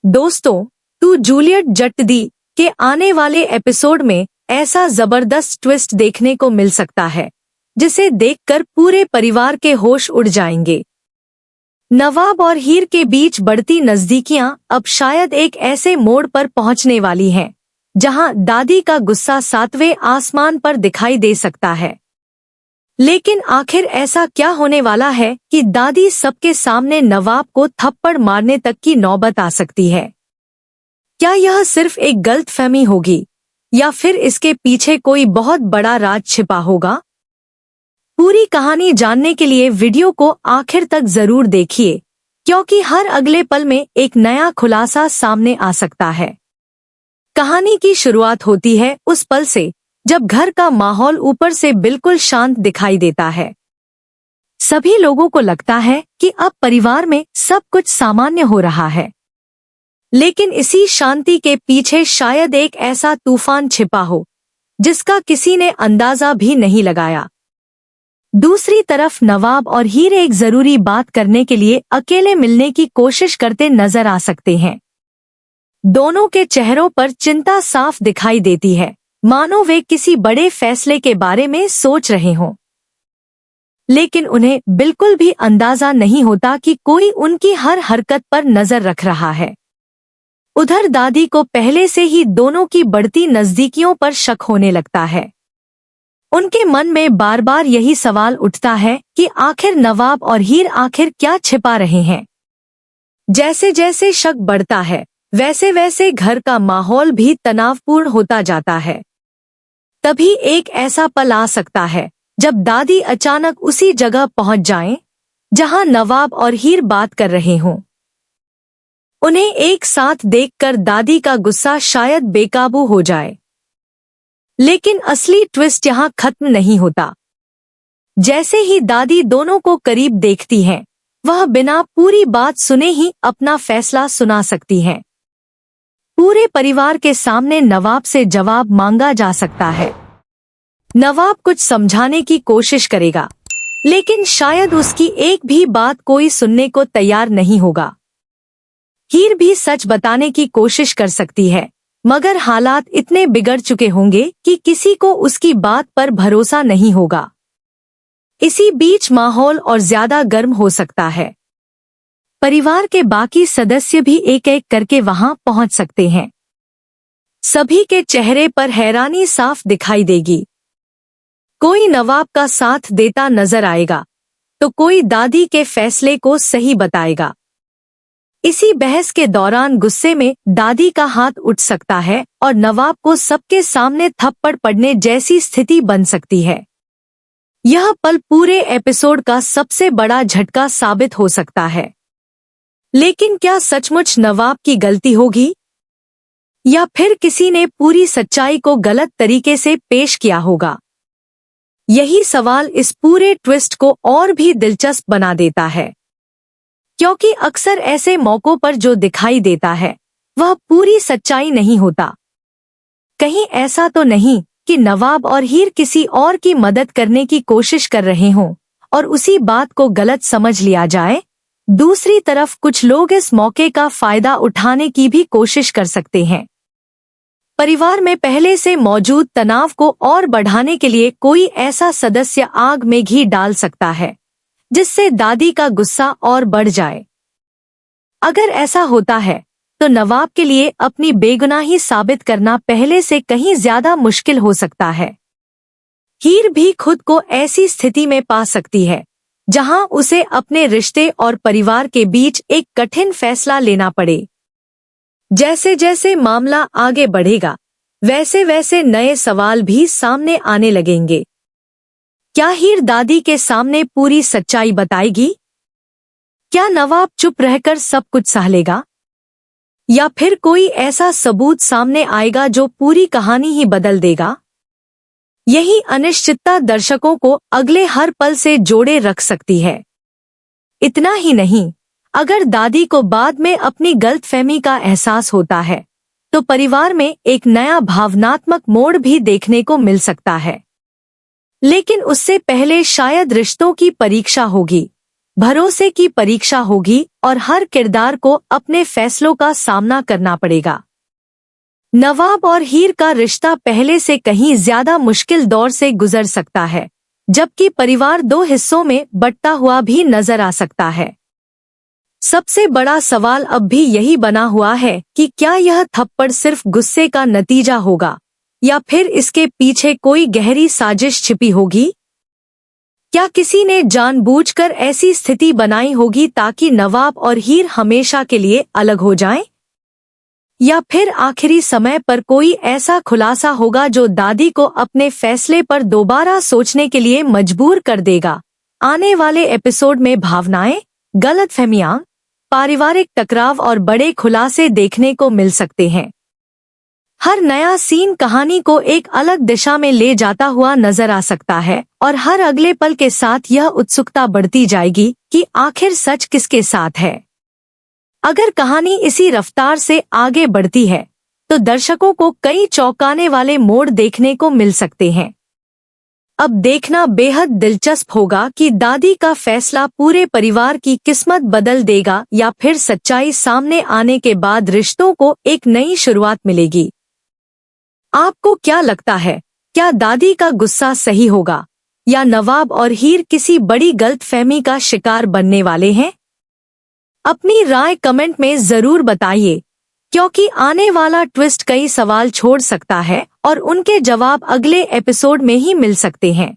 दोस्तों, तू जूलियट जट्टी के आने वाले एपिसोड में ऐसा जबरदस्त ट्विस्ट देखने को मिल सकता है जिसे देखकर पूरे परिवार के होश उड़ जाएंगे। नवाब और हीर के बीच बढ़ती नजदीकियां अब शायद एक ऐसे मोड़ पर पहुंचने वाली हैं जहां दादी का गुस्सा सातवें आसमान पर दिखाई दे सकता है। लेकिन आखिर ऐसा क्या होने वाला है कि दादी सबके सामने नवाब को थप्पड़ मारने तक की नौबत आ सकती है? क्या यह सिर्फ एक गलतफहमी होगी या फिर इसके पीछे कोई बहुत बड़ा राज छिपा होगा? पूरी कहानी जानने के लिए वीडियो को आखिर तक जरूर देखिए, क्योंकि हर अगले पल में एक नया खुलासा सामने आ सकता है। कहानी की शुरुआत होती है उस पल से जब घर का माहौल ऊपर से बिल्कुल शांत दिखाई देता है। सभी लोगों को लगता है कि अब परिवार में सब कुछ सामान्य हो रहा है, लेकिन इसी शांति के पीछे शायद एक ऐसा तूफान छिपा हो जिसका किसी ने अंदाजा भी नहीं लगाया। दूसरी तरफ नवाब और हीर एक जरूरी बात करने के लिए अकेले मिलने की कोशिश करते नजर आ सकते हैं। दोनों के चेहरों पर चिंता साफ दिखाई देती है, मानो वे किसी बड़े फैसले के बारे में सोच रहे हों। लेकिन उन्हें बिल्कुल भी अंदाजा नहीं होता कि कोई उनकी हर हरकत पर नजर रख रहा है। उधर दादी को पहले से ही दोनों की बढ़ती नजदीकियों पर शक होने लगता है। उनके मन में बार बार यही सवाल उठता है कि आखिर नवाब और हीर आखिर क्या छिपा रहे हैं। जैसे जैसे शक बढ़ता है, वैसे वैसे घर का माहौल भी तनावपूर्ण होता जाता है। तभी एक ऐसा पल आ सकता है जब दादी अचानक उसी जगह पहुंच जाएं, जहां नवाब और हीर बात कर रहे हों। उन्हें एक साथ देखकर दादी का गुस्सा शायद बेकाबू हो जाए। लेकिन असली ट्विस्ट यहां खत्म नहीं होता। जैसे ही दादी दोनों को करीब देखती हैं, वह बिना पूरी बात सुने ही अपना फैसला सुना सकती हैं। पूरे परिवार के सामने नवाब से जवाब मांगा जा सकता है। नवाब कुछ समझाने की कोशिश करेगा, लेकिन शायद उसकी एक भी बात कोई सुनने को तैयार नहीं होगा। हीर भी सच बताने की कोशिश कर सकती है, मगर हालात इतने बिगड़ चुके होंगे कि किसी को उसकी बात पर भरोसा नहीं होगा। इसी बीच माहौल और ज्यादा गर्म हो सकता है। परिवार के बाकी सदस्य भी एक एक करके वहां पहुंच सकते हैं। सभी के चेहरे पर हैरानी साफ दिखाई देगी। कोई नवाब का साथ देता नजर आएगा, तो कोई दादी के फैसले को सही बताएगा। इसी बहस के दौरान गुस्से में दादी का हाथ उठ सकता है और नवाब को सबके सामने थप्पड़ पड़ने जैसी स्थिति बन सकती है। यह पल पूरे एपिसोड का सबसे बड़ा झटका साबित हो सकता है। लेकिन क्या सचमुच नवाब की गलती होगी, या फिर किसी ने पूरी सच्चाई को गलत तरीके से पेश किया होगा? यही सवाल इस पूरे ट्विस्ट को और भी दिलचस्प बना देता है, क्योंकि अक्सर ऐसे मौकों पर जो दिखाई देता है वह पूरी सच्चाई नहीं होता। कहीं ऐसा तो नहीं कि नवाब और हीर किसी और की मदद करने की कोशिश कर रहे हों और उसी बात को गलत समझ लिया जाए? दूसरी तरफ कुछ लोग इस मौके का फायदा उठाने की भी कोशिश कर सकते हैं। परिवार में पहले से मौजूद तनाव को और बढ़ाने के लिए कोई ऐसा सदस्य आग में घी डाल सकता है जिससे दादी का गुस्सा और बढ़ जाए। अगर ऐसा होता है तो नवाब के लिए अपनी बेगुनाही साबित करना पहले से कहीं ज्यादा मुश्किल हो सकता है। हीर भी खुद को ऐसी स्थिति में पा सकती है जहां उसे अपने रिश्ते और परिवार के बीच एक कठिन फैसला लेना पड़े। जैसे जैसे मामला आगे बढ़ेगा, वैसे वैसे नए सवाल भी सामने आने लगेंगे। क्या हीर दादी के सामने पूरी सच्चाई बताएगी? क्या नवाब चुप रहकर सब कुछ सह लेगा? या फिर कोई ऐसा सबूत सामने आएगा जो पूरी कहानी ही बदल देगा? यही अनिश्चितता दर्शकों को अगले हर पल से जोड़े रख सकती है। इतना ही नहीं, अगर दादी को बाद में अपनी गलतफहमी का एहसास होता है, तो परिवार में एक नया भावनात्मक मोड़ भी देखने को मिल सकता है। लेकिन उससे पहले शायद रिश्तों की परीक्षा होगी। भरोसे की परीक्षा होगी और हर किरदार को अपने फैसलों का सामना करना पड़ेगा। नवाब और हीर का रिश्ता पहले से कहीं ज्यादा मुश्किल दौर से गुजर सकता है, जबकि परिवार दो हिस्सों में बंटता हुआ भी नजर आ सकता है। सबसे बड़ा सवाल अब भी यही बना हुआ है कि क्या यह थप्पड़ सिर्फ गुस्से का नतीजा होगा या फिर इसके पीछे कोई गहरी साजिश छिपी होगी। क्या किसी ने जानबूझकर ऐसी स्थिति बनाई होगी ताकि नवाब और हीर हमेशा के लिए अलग हो जाएं? या फिर आखिरी समय पर कोई ऐसा खुलासा होगा जो दादी को अपने फैसले पर दोबारा सोचने के लिए मजबूर कर देगा। आने वाले एपिसोड में भावनाएं, गलतफहमियां, पारिवारिक टकराव और बड़े खुलासे देखने को मिल सकते हैं। हर नया सीन कहानी को एक अलग दिशा में ले जाता हुआ नजर आ सकता है और हर अगले पल के साथ यह उत्सुकता बढ़ती जाएगी कि आखिर सच किसके साथ है। अगर कहानी इसी रफ्तार से आगे बढ़ती है तो दर्शकों को कई चौंकाने वाले मोड़ देखने को मिल सकते हैं। अब देखना बेहद दिलचस्प होगा कि दादी का फैसला पूरे परिवार की किस्मत बदल देगा या फिर सच्चाई सामने आने के बाद रिश्तों को एक नई शुरुआत मिलेगी। आपको क्या लगता है, क्या दादी का गुस्सा सही होगा या नवाब और हीर किसी बड़ी गलतफहमी का शिकार बनने वाले हैं? अपनी राय कमेंट में जरूर बताइए, क्योंकि आने वाला ट्विस्ट कई सवाल छोड़ सकता है और उनके जवाब अगले एपिसोड में ही मिल सकते हैं।